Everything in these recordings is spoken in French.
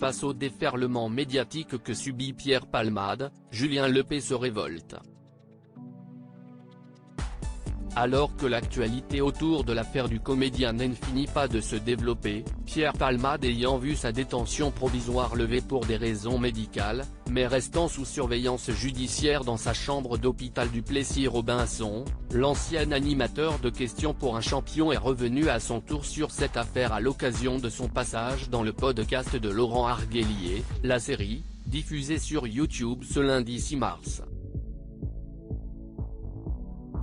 Face au déferlement médiatique que subit Pierre Palmade, Julien Lepée se révolte. Alors que l'actualité autour de l'affaire du comédien n'en finit pas de se développer, Pierre Palmade ayant vu sa détention provisoire levée pour des raisons médicales, mais restant sous surveillance judiciaire dans sa chambre d'hôpital du Plessis-Robinson, l'ancien animateur de Questions pour un champion est revenu à son tour sur cette affaire à l'occasion de son passage dans le podcast de Laurent Arguelier, La Série, diffusée sur YouTube ce lundi 6 mars.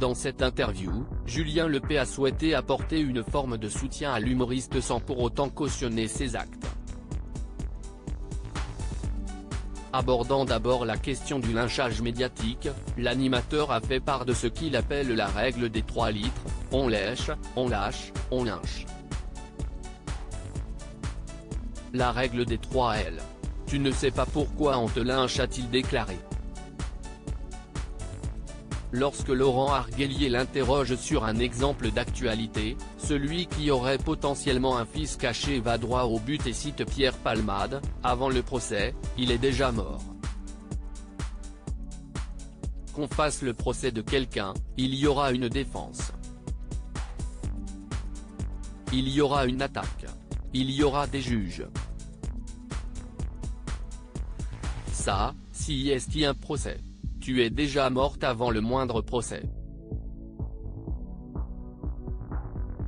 Dans cette interview, Julien Lepée a souhaité apporter une forme de soutien à l'humoriste sans pour autant cautionner ses actes. Abordant d'abord la question du lynchage médiatique, l'animateur a fait part de ce qu'il appelle la règle des 3 litres, on lèche, on lâche, on lynche. La règle des 3 L. Tu ne sais pas pourquoi on te lynche, a-t-il déclaré. Lorsque Laurent Arguelier l'interroge sur un exemple d'actualité, celui qui aurait potentiellement un fils caché va droit au but et cite Pierre Palmade, avant le procès, il est déjà mort. Qu'on fasse le procès de quelqu'un, il y aura une défense. Il y aura une attaque. Il y aura des juges. Ça, si est un procès. Tu es déjà morte avant le moindre procès.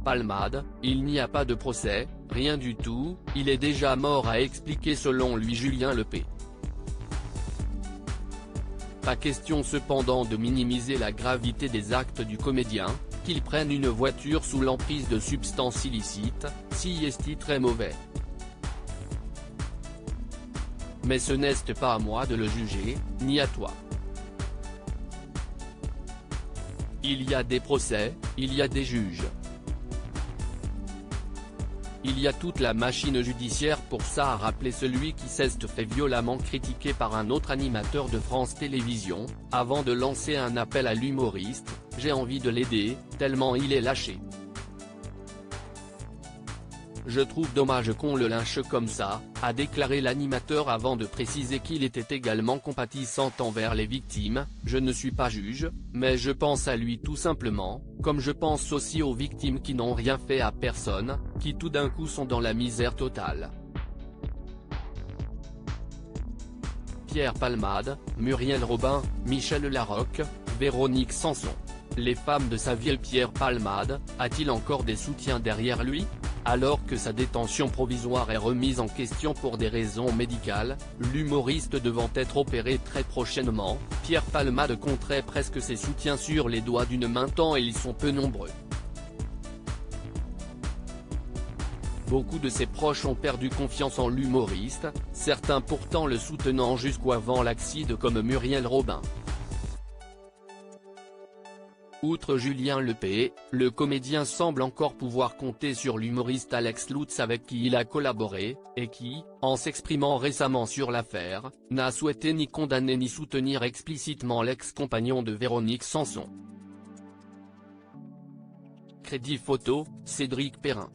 Palmade, il n'y a pas de procès, rien du tout, il est déjà mort, a expliqué selon lui Julien Lepée. Pas question cependant de minimiser la gravité des actes du comédien, qu'il prenne une voiture sous l'emprise de substances illicites, si est très mauvais. Mais ce n'est pas à moi de le juger, ni à toi. Il y a des procès, il y a des juges. Il y a toute la machine judiciaire pour ça, a rappelé celui qui s'est fait violemment critiquer par un autre animateur de France Télévisions, avant de lancer un appel à l'humoriste, « J'ai envie de l'aider, tellement il est lâché. Je trouve dommage qu'on le lynche comme ça », a déclaré l'animateur avant de préciser qu'il était également compatissant envers les victimes. « Je ne suis pas juge, mais je pense à lui tout simplement, comme je pense aussi aux victimes qui n'ont rien fait à personne, qui tout d'un coup sont dans la misère totale. » Pierre Palmade, Muriel Robin, Michel Larocque, Véronique Sanson. Les femmes de sa vie. Pierre Palmade, a-t-il encore des soutiens derrière lui ? Alors que sa détention provisoire est remise en question pour des raisons médicales, l'humoriste devant être opéré très prochainement, Pierre Palmade compterait presque ses soutiens sur les doigts d'une main tant ils sont peu nombreux. Beaucoup de ses proches ont perdu confiance en l'humoriste, certains pourtant le soutenant jusqu'avant l'accident comme Muriel Robin. Outre Julien Lepée, le comédien semble encore pouvoir compter sur l'humoriste Alex Lutz avec qui il a collaboré, et qui, en s'exprimant récemment sur l'affaire, n'a souhaité ni condamner ni soutenir explicitement l'ex-compagnon de Véronique Sanson. Crédit photo, Cédric Perrin.